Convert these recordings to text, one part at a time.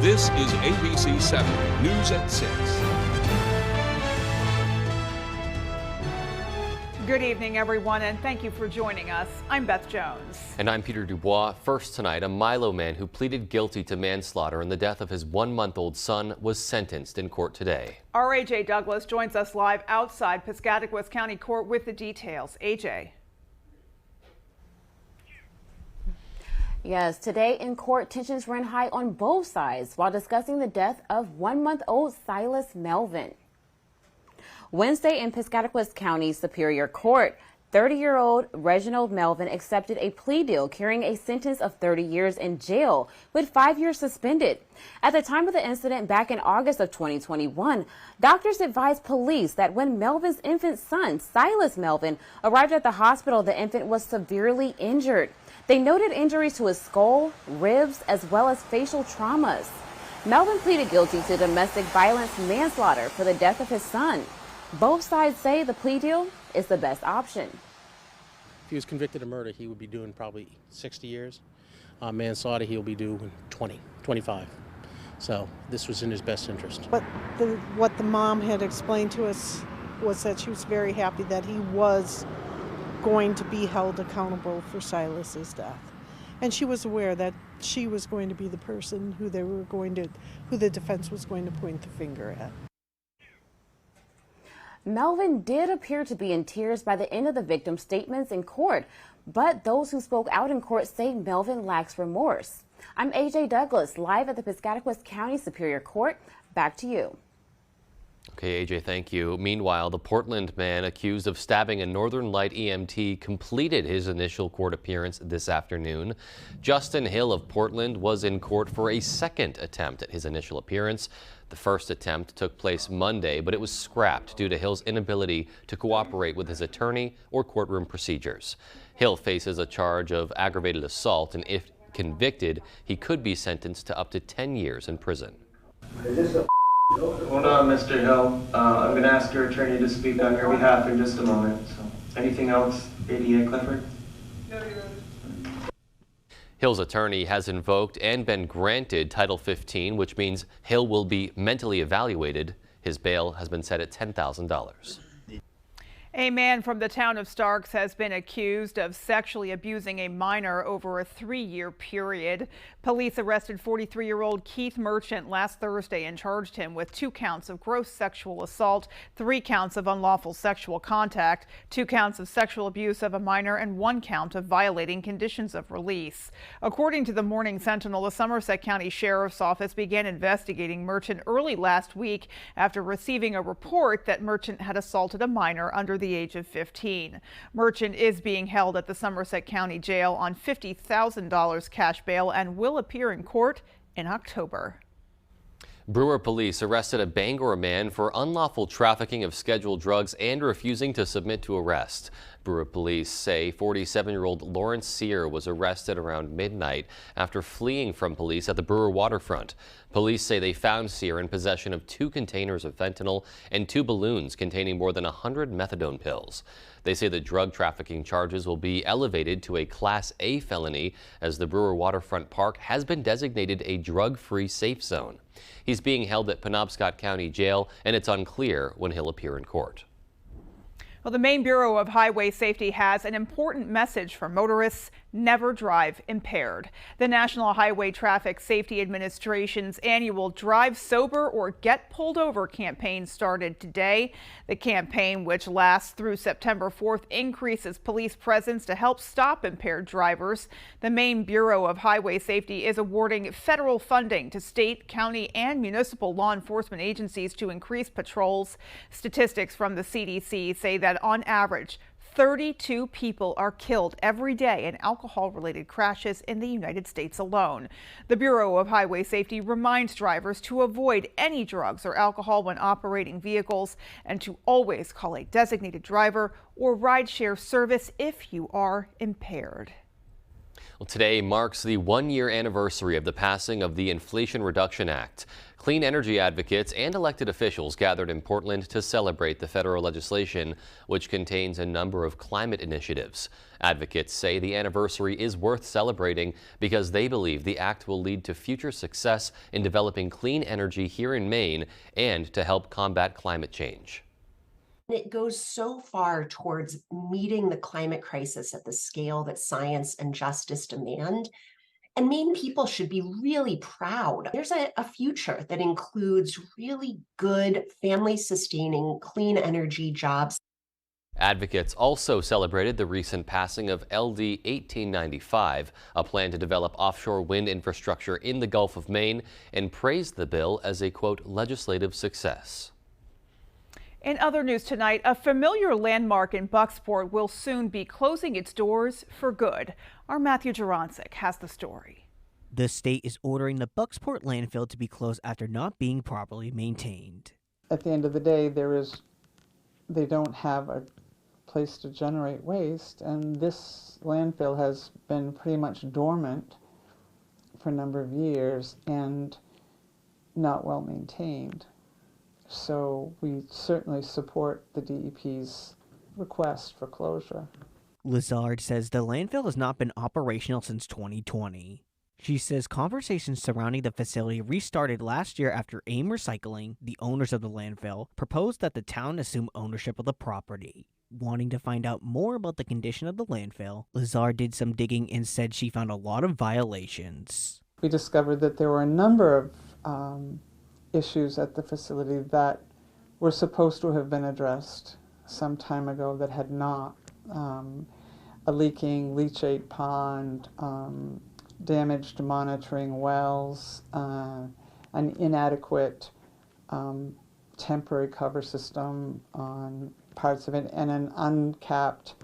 This is ABC 7 News at 6. Good evening, everyone, and thank you for joining us. I'm Beth Jones. And I'm Peter Dubois. First tonight, a Milo man who pleaded guilty to manslaughter in the death of his one-month-old son was sentenced in court today. Our AJ Douglas joins us live outside Piscataquis County Court with the details. AJ. Yes, today in court, tensions ran high on both sides while discussing the death of one-month-old Silas Melvin. Wednesday in Piscataquis County Superior Court, 30-year-old Reginald Melvin accepted a plea deal carrying a sentence of 30 years in jail with 5 years suspended. At the time of the incident back in August of 2021, doctors advised police that when Melvin's infant son, Silas Melvin, arrived at the hospital, the infant was severely injured. They noted injuries to his skull, ribs, as well as facial traumas. Melvin pleaded guilty to domestic violence manslaughter for the death of his son. Both sides say the plea deal is the best option. If he was convicted of murder, he would be doing probably 60 years. Manslaughter, he'll be doing 20, 25. So this was in his best interest. But what the mom had explained to us was that she was very happy that he was going to be held accountable for Silas's death. And she was aware that she was going to be the person who the defense was going to point the finger at. Melvin did appear to be in tears by the end of the victim's statements in court, but those who spoke out in court say Melvin lacks remorse. I'm AJ Douglas, live at the Piscataquis County Superior Court. Back to you. Okay, AJ, thank you. Meanwhile, the Portland man accused of stabbing a Northern Light EMT completed his initial court appearance this afternoon. Justin Hill of Portland was in court for a second attempt at his initial appearance. The first attempt took place Monday, but it was scrapped due to Hill's inability to cooperate with his attorney or courtroom procedures. Hill faces a charge of aggravated assault, and if convicted, he could be sentenced to up to 10 years in prison. Hold on, Mr. Hill. I'm going to ask your attorney to speak on your behalf in just a moment. So, anything else, ADA Clifford? Hill's attorney has invoked and been granted Title 15, which means Hill will be mentally evaluated. His bail has been set at $10,000. A man from the town of Starks has been accused of sexually abusing a minor over a 3-year period. Police arrested 43-year-old Keith Merchant last Thursday and charged him with 2 counts of gross sexual assault, 3 counts of unlawful sexual contact, 2 counts of sexual abuse of a minor, and 1 count of violating conditions of release. According to the Morning Sentinel, the Somerset County Sheriff's Office began investigating Merchant early last week after receiving a report that Merchant had assaulted a minor under the age of 15. Merchant is being held at the Somerset County Jail on $50,000 cash bail and will appear in court in October. Brewer police arrested a Bangor man for unlawful trafficking of scheduled drugs and refusing to submit to arrest. Brewer police say 47-year-old Lawrence Sear was arrested around midnight after fleeing from police at the Brewer waterfront. Police say they found Sear in possession of 2 containers of fentanyl and 2 balloons containing more than 100 methadone pills. They say the drug trafficking charges will be elevated to a Class A felony as the Brewer waterfront park has been designated a drug-free safe zone. He's being held at Penobscot County Jail, and it's unclear when he'll appear in court. Well, the Maine Bureau of Highway Safety has an important message for motorists: never drive impaired. The National Highway Traffic Safety Administration's annual Drive Sober or Get Pulled Over campaign started today. The campaign, which lasts through September 4th, increases police presence to help stop impaired drivers. The Maine Bureau of Highway Safety is awarding federal funding to state, county, and municipal law enforcement agencies to increase patrols. Statistics from the CDC say that on average, 32 people are killed every day in alcohol-related crashes in the United States alone. The Bureau of Highway Safety reminds drivers to avoid any drugs or alcohol when operating vehicles and to always call a designated driver or rideshare service if you are impaired. Well, today marks the one-year anniversary of the passing of the Inflation Reduction Act. Clean energy advocates and elected officials gathered in Portland to celebrate the federal legislation, which contains a number of climate initiatives. Advocates say the anniversary is worth celebrating because they believe the act will lead to future success in developing clean energy here in Maine and to help combat climate change. It goes so far towards meeting the climate crisis at the scale that science and justice demand. And Maine people should be really proud. There's a future that includes really good, family-sustaining, clean energy jobs. Advocates also celebrated the recent passing of LD 1895, a plan to develop offshore wind infrastructure in the Gulf of Maine, and praised the bill as a, quote, legislative success. In other news tonight, a familiar landmark in Bucksport will soon be closing its doors for good. Our Matthew Jurancic has the story. The state is ordering the Bucksport landfill to be closed after not being properly maintained. At the end of the day, they don't have a place to generate waste, and this landfill has been pretty much dormant for a number of years and not well maintained. So we certainly support the DEP's request for closure. Lazard says the landfill has not been operational since 2020. She says conversations surrounding the facility restarted last year after AIM Recycling, the owners of the landfill, proposed that the town assume ownership of the property. Wanting to find out more about the condition of the landfill, Lazard did some digging and said she found a lot of violations. We discovered that there were a number of issues at the facility that were supposed to have been addressed some time ago that had not. A leaking leachate pond, damaged monitoring wells, an inadequate temporary cover system on parts of it, and an uncapped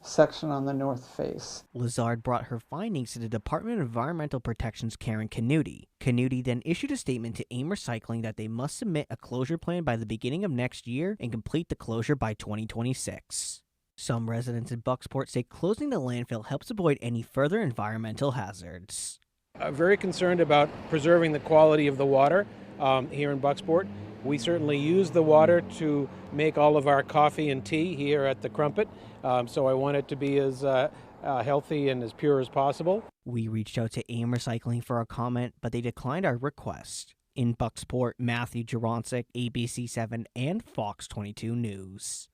section on the north face. Lazard brought her findings to the Department of Environmental Protection's Karen Canuti. Canuti then issued a statement to AIM Recycling that they must submit a closure plan by the beginning of next year and complete the closure by 2026. Some residents in Bucksport say closing the landfill helps avoid any further environmental hazards. I'm very concerned about preserving the quality of the water here in Bucksport. We certainly use the water to make all of our coffee and tea here at the Crumpet, so I want it to be as healthy and as pure as possible. We reached out to AIM Recycling for a comment, but they declined our request. In Bucksport, Matthew Jurancic, ABC7 and Fox 22 News.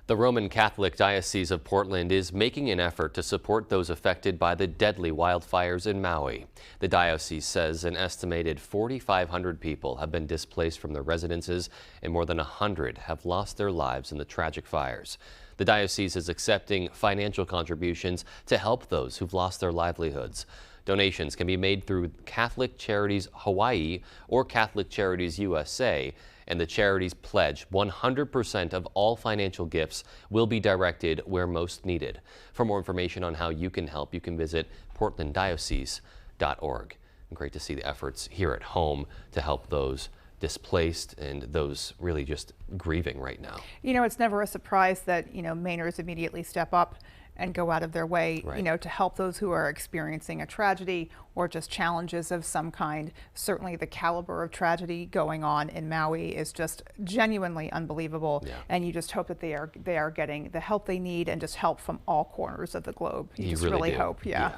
The Roman Catholic Diocese of Portland is making an effort to support those affected by the deadly wildfires in Maui. The diocese says an estimated 4,500 people have been displaced from their residences and more than 100 have lost their lives in the tragic fires. The diocese is accepting financial contributions to help those who've lost their livelihoods. Donations can be made through Catholic Charities Hawaii or Catholic Charities USA, and the charities pledge 100% of all financial gifts will be directed where most needed. For more information on how you can help, you can visit portlanddiocese.org. Great to see the efforts here at home to help those displaced and those really just grieving right now. You know, it's never a surprise that, Mainers immediately step up and go out of their way, right, to help those who are experiencing a tragedy or just challenges of some kind. Certainly the caliber of tragedy going on in Maui is just genuinely unbelievable. Yeah. And you just hope that they are getting the help they need and just help from all corners of the globe. You just really hope, yeah.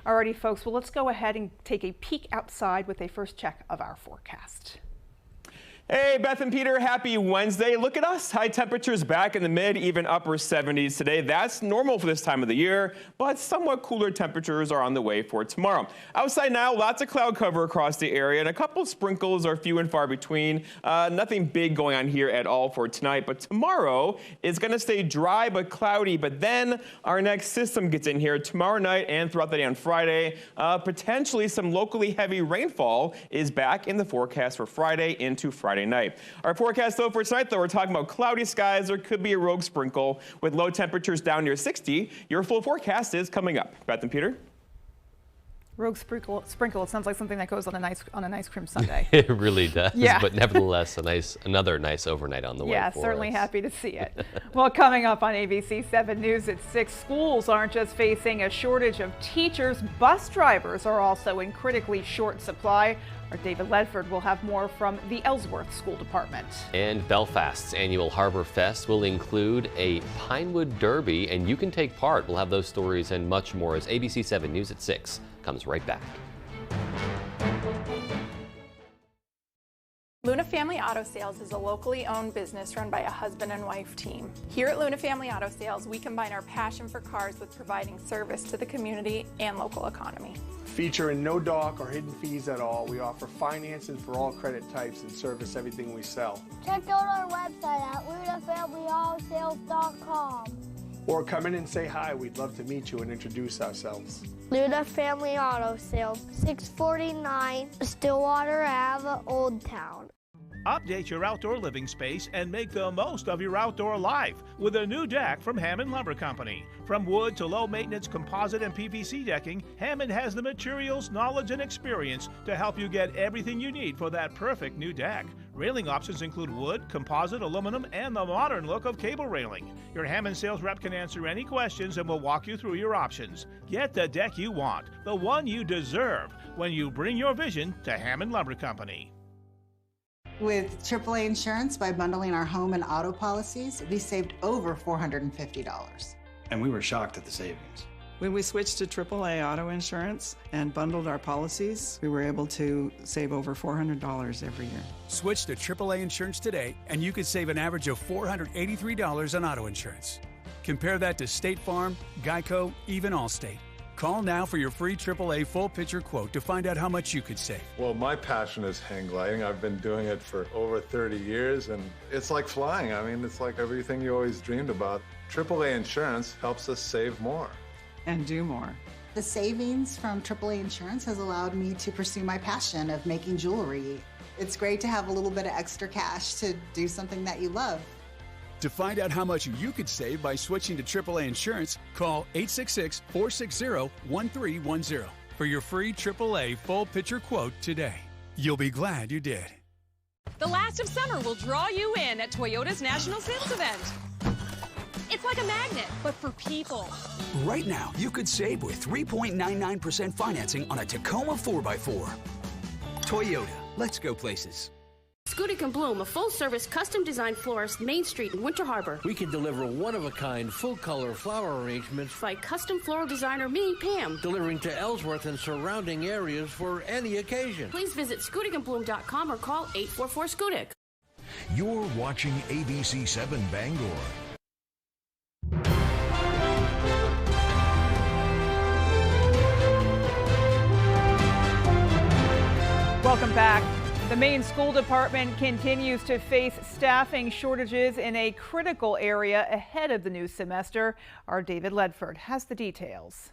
Alrighty, folks, well, let's go ahead and take a peek outside with a first check of our forecast. Hey, Beth and Peter, happy Wednesday. Look at us. High temperatures back in the mid, even upper 70s today. That's normal for this time of the year, but somewhat cooler temperatures are on the way for tomorrow. Outside now, lots of cloud cover across the area, and a couple sprinkles are few and far between. Nothing big going on here at all for tonight, but tomorrow is going to stay dry but cloudy, but then our next system gets in here tomorrow night and throughout the day on Friday. Potentially some locally heavy rainfall is back in the forecast for Friday into Friday night. Our forecast though for tonight, we're talking about cloudy skies. There could be a rogue sprinkle with low temperatures down near 60. Your full forecast is coming up. Beth and Peter? Rogue sprinkle. It sounds like something that goes on an ice cream sundae. It really does. Yeah. But nevertheless, another nice overnight on the way. Yeah, for certainly us. happy to see it. Well, coming up on ABC 7 News at 6, schools aren't just facing a shortage of teachers, bus drivers are also in critically short supply. Our David Ledford will have more from the Ellsworth School Department. And Belfast's annual Harbor Fest will include a Pinewood Derby, and you can take part. We'll have those stories and much more as ABC 7 News at 6 comes right back. Luna Family Auto Sales is a locally owned business run by a husband and wife team. Here at Luna Family Auto Sales, we combine our passion for cars with providing service to the community and local economy. Featuring no doc or hidden fees at all, we offer financing for all credit types and service everything we sell. Check out our website at lunafamilyautosales.com. Or come in and say hi. We'd love to meet you and introduce ourselves. Luna Family Auto Sales, 649 Stillwater Ave, Old Town. Update your outdoor living space and make the most of your outdoor life with a new deck from Hammond Lumber Company. From wood to low-maintenance composite and PVC decking, Hammond has the materials, knowledge, and experience to help you get everything you need for that perfect new deck. Railing options include wood, composite, aluminum, and the modern look of cable railing. Your Hammond sales rep can answer any questions and will walk you through your options. Get the deck you want, the one you deserve, when you bring your vision to Hammond Lumber Company. With AAA Insurance, by bundling our home and auto policies, we saved over $450. And we were shocked at the savings. When we switched to AAA auto insurance and bundled our policies, we were able to save over $400 every year. Switch to AAA insurance today, and you could save an average of $483 on auto insurance. Compare that to State Farm, Geico, even Allstate. Call now for your free AAA full picture quote to find out how much you could save. Well, my passion is hang gliding. I've been doing it for over 30 years, and it's like flying. I mean, it's like everything you always dreamed about. AAA insurance helps us save more. And do more. The savings from AAA Insurance has allowed me to pursue my passion of making jewelry. It's great to have a little bit of extra cash to do something that you love. To find out how much you could save by switching to AAA insurance, call 866-460-1310 for your free AAA full picture quote today. You'll be glad you did. The last of summer will draw you in at Toyota's National Sales Event. It's like a magnet, but for people. Right now, you could save with 3.99% financing on a Tacoma 4x4. Toyota, let's go places. Scudic & Bloom, a full-service, custom-designed florist, Main Street in Winter Harbor. We can deliver one-of-a-kind, full-color flower arrangements by custom floral designer me, Pam. Delivering to Ellsworth and surrounding areas for any occasion. Please visit scudicandbloom.com or call 844-SCUDIC. You're watching ABC 7 Bangor. Welcome back. The Maine School Department continues to face staffing shortages in a critical area ahead of the new semester. Our David Ledford has the details.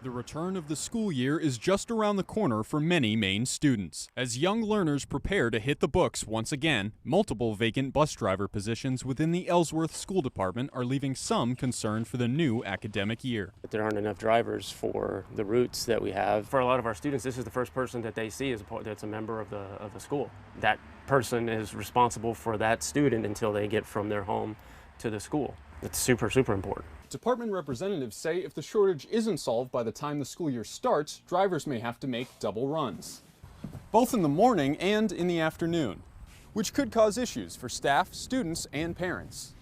The return of the school year is just around the corner for many Maine students. As young learners prepare to hit the books once again, multiple vacant bus driver positions within the Ellsworth School Department are leaving some concerned for the new academic year. There aren't enough drivers for the routes that we have. For a lot of our students, this is the first person that they see that's a member of the school. That person is responsible for that student until they get from their home to the school. It's super, super important. Department representatives say if the shortage isn't solved by the time the school year starts, drivers may have to make double runs, both in the morning and in the afternoon, which could cause issues for staff, students, and parents.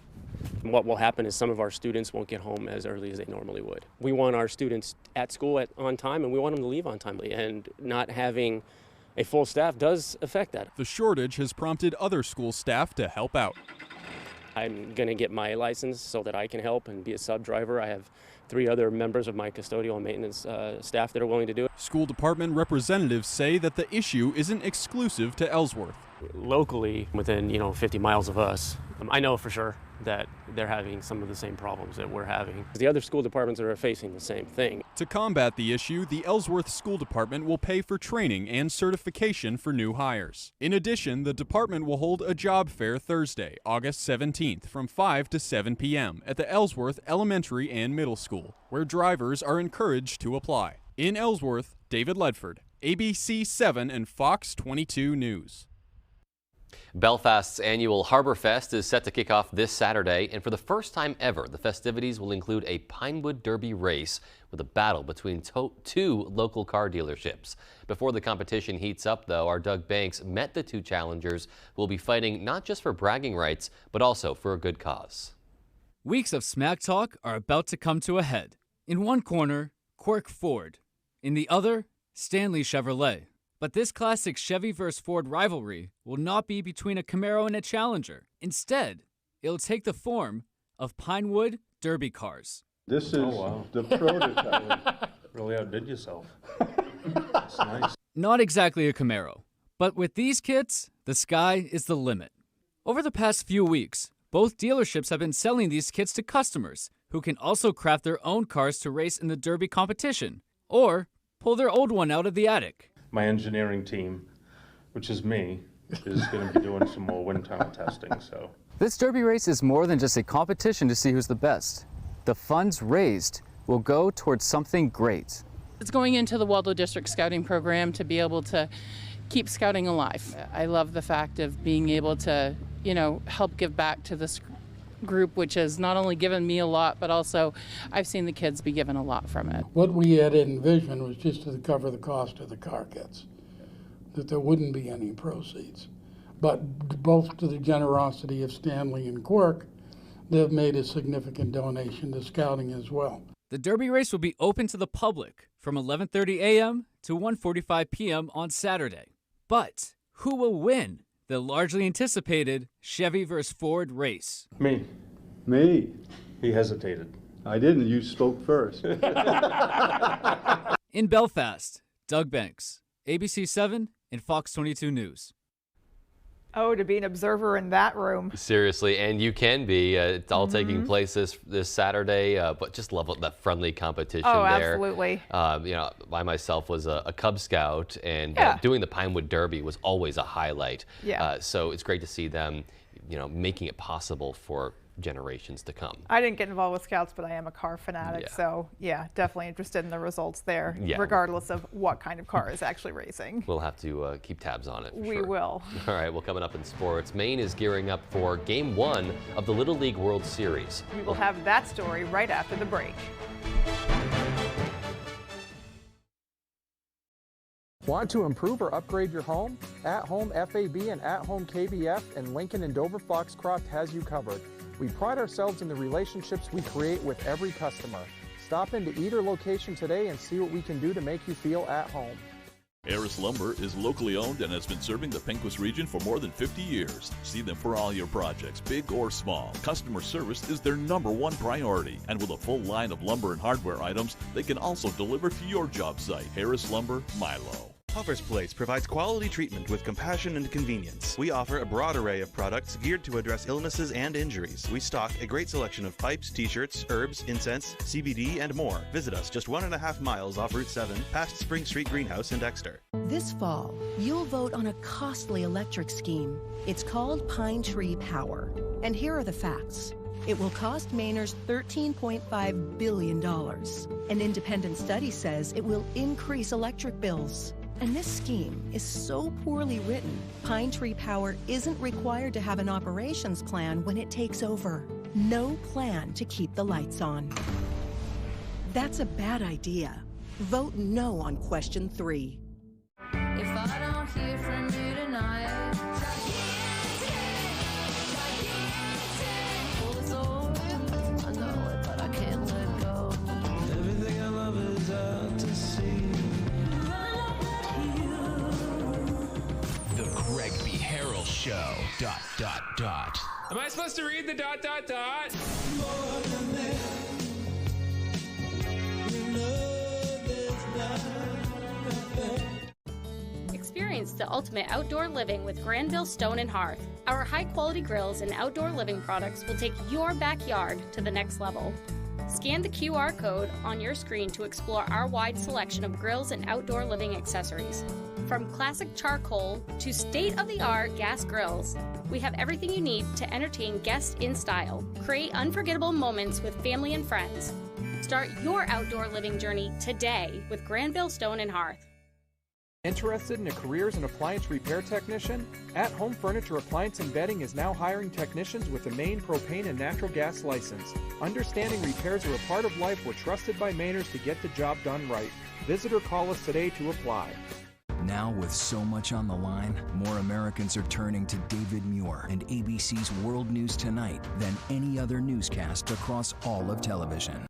What will happen is some of our students won't get home as early as they normally would. We want our students at school on time, and we want them to leave on time, and not having a full staff does affect that. The shortage has prompted other school staff to help out. I'm going to get my license so that I can help and be a sub driver. I have 3 other members of my custodial and maintenance staff that are willing to do it. School department representatives say that the issue isn't exclusive to Ellsworth. Locally, within 50 miles of us, I know for sure that they're having some of the same problems that we're having. The other school departments are facing the same thing. To combat the issue, the Ellsworth School Department will pay for training and certification for new hires. In addition, the department will hold a job fair Thursday, August 17th from 5 to 7 p.m. at the Ellsworth Elementary and Middle School, where drivers are encouraged to apply. In Ellsworth, David Ledford, ABC 7 and Fox 22 News. Belfast's annual Harbour Fest is set to kick off this Saturday, and for the first time ever, the festivities will include a Pinewood Derby race with a battle between two local car dealerships. Before the competition heats up, though, our Doug Banks met the two challengers who will be fighting not just for bragging rights, but also for a good cause. Weeks of smack talk are about to come to a head. In one corner, Quirk Ford. In the other, Stanley Chevrolet. But this classic Chevy vs. Ford rivalry will not be between a Camaro and a Challenger. Instead, it'll take the form of Pinewood Derby cars. This is the prototype. Really outdid yourself. That's nice. Not exactly a Camaro, but with these kits, the sky is the limit. Over the past few weeks, both dealerships have been selling these kits to customers who can also craft their own cars to race in the Derby competition or pull their old one out of the attic. My engineering team, which is me, is going to be doing some more wind tunnel testing. So This Derby race is more than just a competition to see who's the best. The funds raised will go towards something great. It's going into the Waldo District Scouting Program to be able to keep scouting alive. I love the fact of being able to, help give back to this group, which has not only given me a lot, but also I've seen the kids be given a lot from it. What we had envisioned was just to cover the cost of the car kits, that there wouldn't be any proceeds. But both to the generosity of Stanley and Quirk, they've made a significant donation to scouting as well. The Derby race will be open to the public from 11:30 a.m. to 1:45 p.m. on Saturday. But who will win the largely anticipated Chevy vs. Ford race? Me. Me. He hesitated. I didn't. You spoke first. In Belfast, Doug Banks, ABC 7 and Fox 22 News. Oh, to be an observer in that room. Seriously, and you can be. It's all taking place this Saturday, but just love that friendly competition there. Absolutely. I myself was a Cub Scout, and doing the Pinewood Derby was always a highlight. Yeah. So it's great to see them, making it possible for generations to come. I didn't get involved with Scouts, but I am a car fanatic, so definitely interested in the results there, regardless of what kind of car is actually racing. We'll have to keep tabs on it. We will. All right, well, coming up in sports, Maine is gearing up for Game 1 of the Little League World Series. We will have that story right after the break. Want to improve or upgrade your home? At Home FAB and At Home KBF in Lincoln and Dover Foxcroft has you covered. We pride ourselves in the relationships we create with every customer. Stop into either location today and see what we can do to make you feel at home. Harris Lumber is locally owned and has been serving the Pequot region for more than 50 years. See them for all your projects, big or small. Customer service is their #1 priority. And with a full line of lumber and hardware items, they can also deliver to your job site. Harris Lumber, Milo. Huffer's Place provides quality treatment with compassion and convenience. We offer a broad array of products geared to address illnesses and injuries. We stock a great selection of pipes, t-shirts, herbs, incense, CBD, and more. Visit us just 1.5 miles off Route 7, past Spring Street Greenhouse in Dexter. This fall, you'll vote on a costly electric scheme. It's called Pine Tree Power. And here are the facts. It will cost Mainers $13.5 billion. An independent study says it will increase electric bills. And this scheme is so poorly written, Pine Tree Power isn't required to have an operations plan when it takes over. No plan to keep the lights on. That's a bad idea. Vote no on question 3. If I don't hear from you tonight, I know it, but I can't let go. Everything I love is out to sea. The Greg B. Harrell Show. ... Am I supposed to read the ... Experience the ultimate outdoor living with Granville Stone and Hearth. Our high-quality grills and outdoor living products will take your backyard to the next level. Scan the QR code on your screen to explore our wide selection of grills and outdoor living accessories. From classic charcoal to state-of-the-art gas grills, we have everything you need to entertain guests in style. Create unforgettable moments with family and friends. Start your outdoor living journey today with Granville Stone and Hearth. Interested in a career as an appliance repair technician? At Home Furniture Appliance and Bedding is now hiring technicians with a Maine propane and natural gas license. Understanding repairs are a part of life. We're trusted by Mainers to get the job done right. Visit or call us today to apply. Now, with so much on the line, more Americans are turning to David Muir and ABC's World News Tonight than any other newscast across all of television.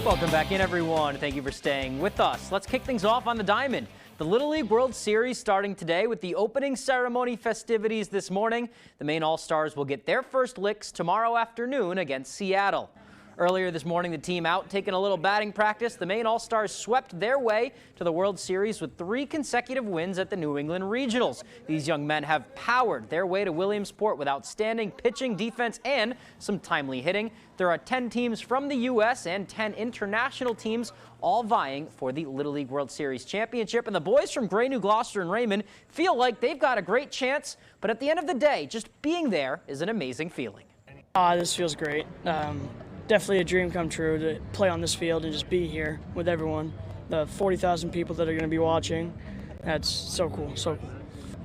Welcome back in, everyone. Thank you for staying with us. Let's kick things off on the diamond. The Little League World Series starting today with the opening ceremony festivities this morning. The Maine All-Stars will get their first licks tomorrow afternoon against Seattle. Earlier this morning, the team out taking a little batting practice. The Maine All-Stars swept their way to the World Series with 3 consecutive wins at the New England Regionals. These young men have powered their way to Williamsport with outstanding pitching, defense, and some timely hitting. There are 10 teams from the U.S. and 10 international teams all vying for the Little League World Series championship. And the boys from Gray, New Gloucester, and Raymond feel like they've got a great chance. But at the end of the day, just being there is an amazing feeling. This feels great. Definitely a dream come true to play on this field and just be here with everyone. The 40,000 people that are going to be watching. That's so cool, so cool.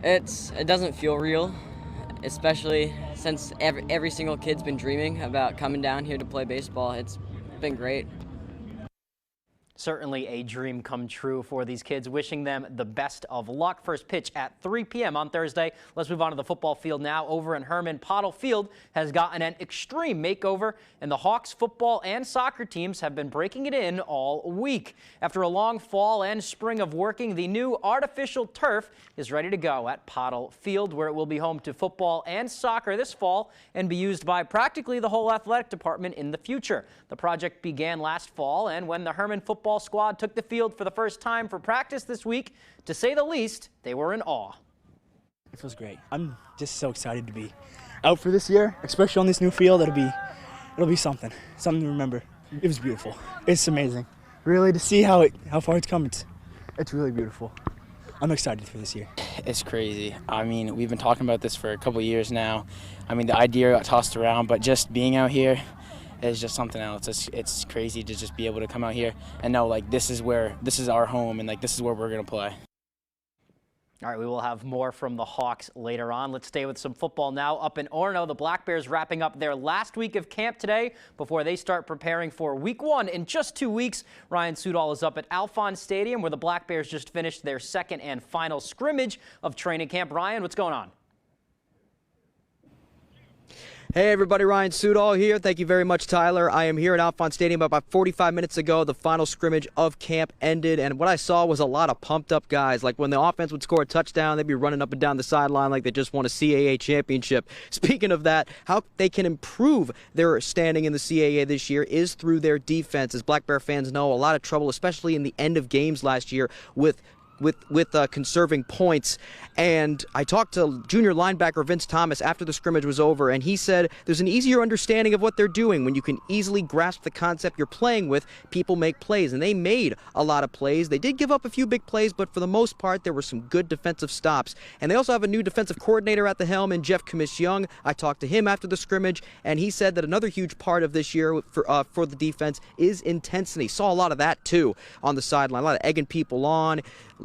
It doesn't feel real, especially since every single kid's been dreaming about coming down here to play baseball. It's been great. Certainly a dream come true for these kids. Wishing them the best of luck. First pitch at 3 p.m. on Thursday. Let's move on to the football field now. Over in Herman, Pottle Field has gotten an extreme makeover, and the Hawks football and soccer teams have been breaking it in all week. After a long fall and spring of working, the new artificial turf is ready to go at Pottle Field, where it will be home to football and soccer this fall and be used by practically the whole athletic department in the future. The project began last fall, and when the Herman football squad took the field for the first time for practice this week, to say the least, they were in awe. It feels great. I'm just so excited to be out for this year, especially on this new field. It'll be something to remember. It was beautiful. It's amazing. Really, to see how far it's come, it's really beautiful. I'm excited for this year. It's crazy. I mean, we've been talking about this for a couple of years now. I mean, the idea got tossed around, but just being out here is just something else. It's crazy to just be able to come out here and know, like, this is our home, and like this is where we're gonna play. All right, we will have more from the Hawks later on. Let's stay with some football now. Up in Orono, the Black Bears wrapping up their last week of camp today before they start preparing for week 1 in just 2 weeks. Ryan Sudol is up at Alphon Stadium, where the Black Bears just finished their second and final scrimmage of training camp. Ryan, what's going on? Hey everybody, Ryan Sudol here. Thank you very much, Tyler. I am here at Alphon Stadium. About 45 minutes ago, the final scrimmage of camp ended, and what I saw was a lot of pumped up guys. Like when the offense would score a touchdown, they'd be running up and down the sideline like they just won a CAA championship. Speaking of that, how they can improve their standing in the CAA this year is through their defense. As Black Bear fans know, a lot of trouble, especially in the end of games last year with conserving points. And I talked to junior linebacker Vince Thomas after the scrimmage was over, and he said there's an easier understanding of what they're doing. When you can easily grasp the concept you're playing with, people make plays, and they made a lot of plays. They did give up a few big plays, but for the most part, there were some good defensive stops. And they also have a new defensive coordinator at the helm in Jeff Commiss-Young. I talked to him after the scrimmage, and he said that another huge part of this year for the defense is intensity. Saw a lot of that, too, on the sideline. A lot of egging people on,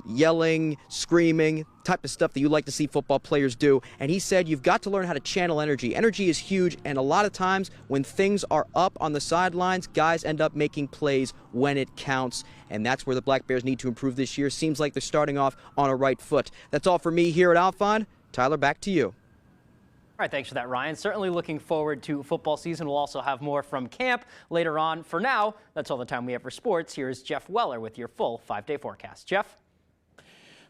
yelling, screaming, type of stuff that you like to see football players do. And he said you've got to learn how to channel energy. Energy is huge, and a lot of times when things are up on the sidelines, guys end up making plays when it counts, and that's where the Black Bears need to improve this year. Seems like they're starting off on a right foot. That's all for me here at Alphon. Tyler, back to you. All right, thanks for that, Ryan. Certainly looking forward to football season. We'll also have more from camp later on. For now, that's all the time we have for sports. Here's Jeff Weller with your full 5-day forecast. Jeff?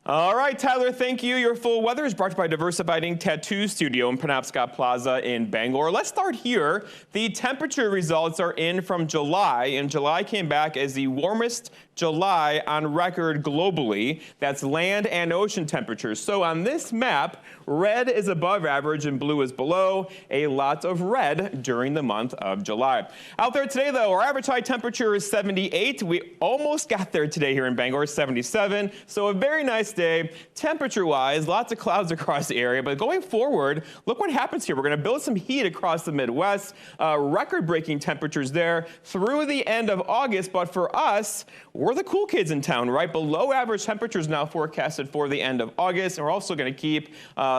All right, Tyler, thank you. Your full weather is brought to you by Diversifying Tattoo Studio in Penobscot Plaza in Bangor. Let's start here. The temperature results are in from July, and July came back as the warmest July on record globally. That's land and ocean temperatures. So on this map, red is above average and blue is below. A lot of red during the month of July. Out there today, though, our average high temperature is 78. We almost got there today here in Bangor, 77. So a very nice day. Temperature-wise, lots of clouds across the area. But going forward, look what happens here. We're going to build some heat across the Midwest. Record-breaking temperatures there through the end of August. But for us, we're the cool kids in town, right? Below average temperatures now forecasted for the end of August. And we're also going to keep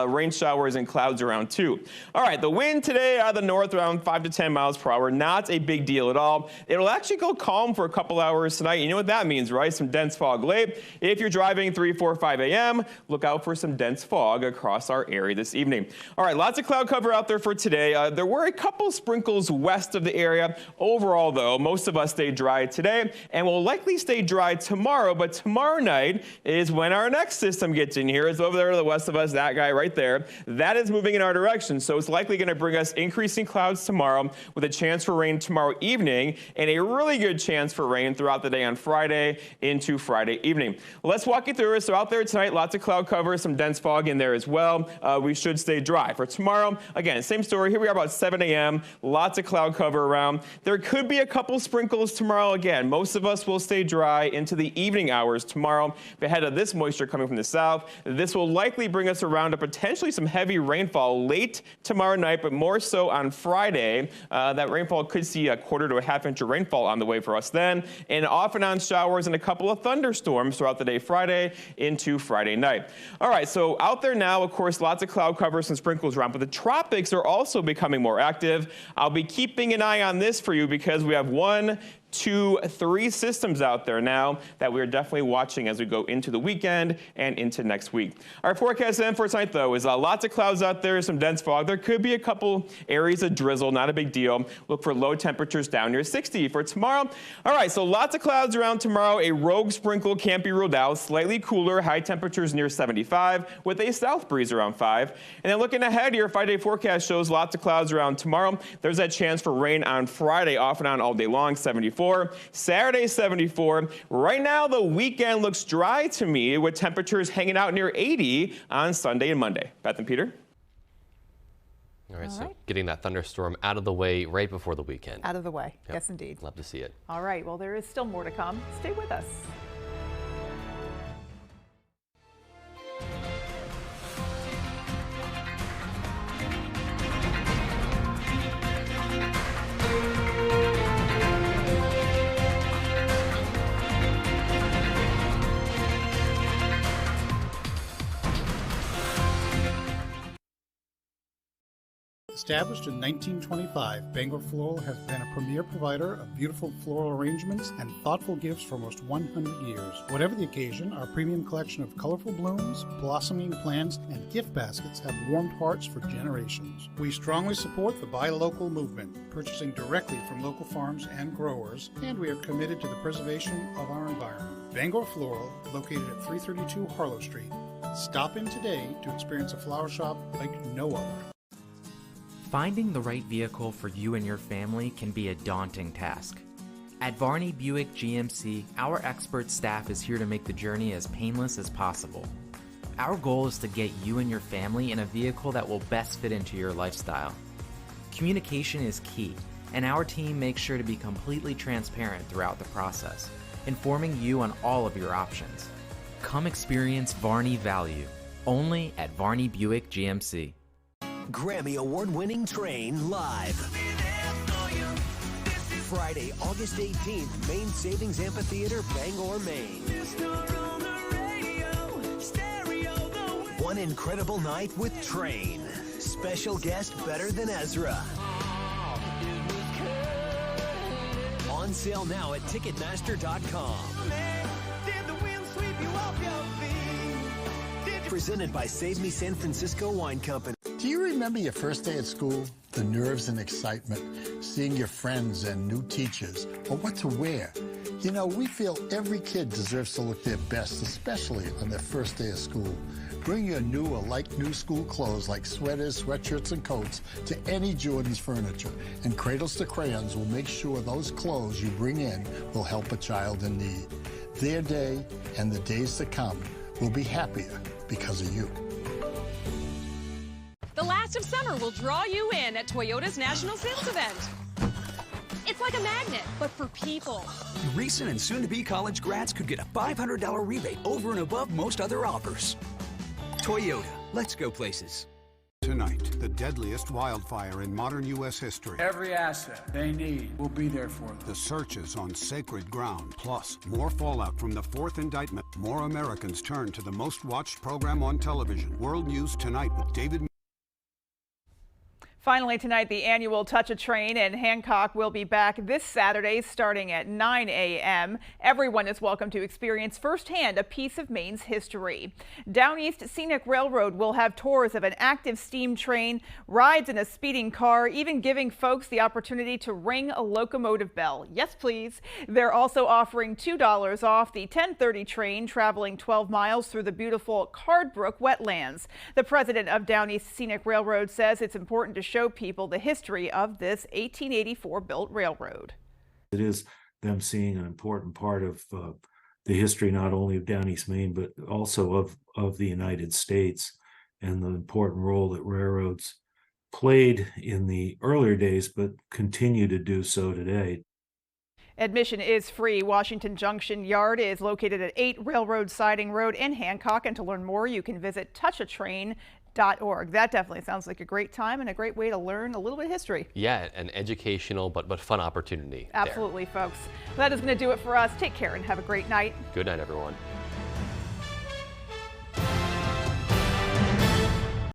rain showers and clouds around too. All right, the wind today out of the north around 5 to 10 miles per hour. Not a big deal at all. It'll actually go calm for a couple hours tonight. You know what that means, right? Some dense fog late. If you're driving 3, 4, 5 a.m., look out for some dense fog across our area this evening. All right, lots of cloud cover out there for today. There were a couple sprinkles west of the area. Overall, though, most of us stayed dry today and will likely stay dry tomorrow. But tomorrow night is when our next system gets in here. It's over there to the west of us, that guy right there. That is moving in our direction. So it's likely going to bring us increasing clouds tomorrow with a chance for rain tomorrow evening and a really good chance for rain throughout the day on Friday into Friday evening. Let's walk you through it. So out there tonight, lots of cloud cover, some dense fog in there as well. We should stay dry. For tomorrow, again, same story. Here we are about 7 a.m. Lots of cloud cover around. There could be a couple sprinkles tomorrow. Again, most of us will stay dry into the evening hours tomorrow. Ahead of this moisture coming from the south, this will likely bring us around to potentially some heavy rainfall late tomorrow night, but more so on Friday. That rainfall could see a quarter to a half inch of rainfall on the way for us then, and off and on showers and a couple of thunderstorms throughout the day Friday into Friday night. All right, so out there now, of course, lots of cloud cover, some sprinkles around, but the tropics are also becoming more active. I'll be keeping an eye on this for you because we have 1, 2, 3 systems out there now that we're definitely watching as we go into the weekend and into next week. Our forecast then for tonight, though, is lots of clouds out there, some dense fog. There could be a couple areas of drizzle, not a big deal. Look for low temperatures down near 60 for tomorrow. All right, so lots of clouds around tomorrow. A rogue sprinkle can't be ruled out. Slightly cooler, high temperatures near 75 with a south breeze around 5. And then looking ahead, your 5-day forecast shows lots of clouds around tomorrow. There's that chance for rain on Friday, off and on all day long, 74. Saturday, 74. Right now, the weekend looks dry to me with temperatures hanging out near 80 on Sunday and Monday. Beth and Peter? All right, so getting that thunderstorm out of the way right before the weekend. Out of the way. Yep. Yes, indeed. Love to see it. All right. Well, there is still more to come. Stay with us. Established in 1925, Bangor Floral has been a premier provider of beautiful floral arrangements and thoughtful gifts for almost 100 years. Whatever the occasion, our premium collection of colorful blooms, blossoming plants, and gift baskets have warmed hearts for generations. We strongly support the Buy Local movement, purchasing directly from local farms and growers, and we are committed to the preservation of our environment. Bangor Floral, located at 332 Harlow Street. Stop in today to experience a flower shop like no other. Finding the right vehicle for you and your family can be a daunting task. At Varney Buick GMC, our expert staff is here to make the journey as painless as possible. Our goal is to get you and your family in a vehicle that will best fit into your lifestyle. Communication is key, and our team makes sure to be completely transparent throughout the process, informing you on all of your options. Come experience Varney value, only at Varney Buick GMC. Grammy Award-winning Train live. Friday, August 18th, Maine Savings Amphitheater, Bangor, Maine. One incredible night with Train. Special guest Better Than Ezra. On sale now at Ticketmaster.com. Presented by Save Me San Francisco Wine Company. Do you remember your first day at school? The nerves and excitement, seeing your friends and new teachers, or what to wear? You know, we feel every kid deserves to look their best, especially on their first day of school. Bring your new or like-new school clothes like sweaters, sweatshirts, and coats to any Jordan's Furniture. And Cradles to Crayons will make sure those clothes you bring in will help a child in need. Their day and the days to come will be happier because of you. The last of summer will draw you in at Toyota's National Sales Event. It's like a magnet, but for people. Recent and soon-to-be college grads could get a $500 rebate over and above most other offers. Toyota, let's go places. Tonight, the deadliest wildfire in modern U.S. history. Every asset they need will be there for them. The searches on sacred ground, plus more fallout from the fourth indictment. More Americans turn to the most-watched program on television. World News Tonight with David. Finally tonight, the annual Touch a Train in Hancock will be back this Saturday starting at 9 a.m. Everyone is welcome to experience firsthand a piece of Maine's history. Down East Scenic Railroad will have tours of an active steam train, rides in a speeding car, even giving folks the opportunity to ring a locomotive bell. Yes, please. They're also offering $2 off the 10:30 train traveling 12 miles through the beautiful Cardbrook wetlands. The president of Down East Scenic Railroad says it's important to show people the history of this 1884 built railroad. It is them seeing an important part of the history not only of Down East Maine but also of the United States, and the important role that railroads played in the earlier days but continue to do so today. Admission is free. Washington Junction Yard is located at 8 Railroad Siding Road in Hancock, and to learn more you can visit touchatrain.org. That definitely sounds like a great time and a great way to learn a little bit of history. Yeah, an educational but fun opportunity. Absolutely, folks. That is going to do it for us. Take care and have a great night. Good night, everyone.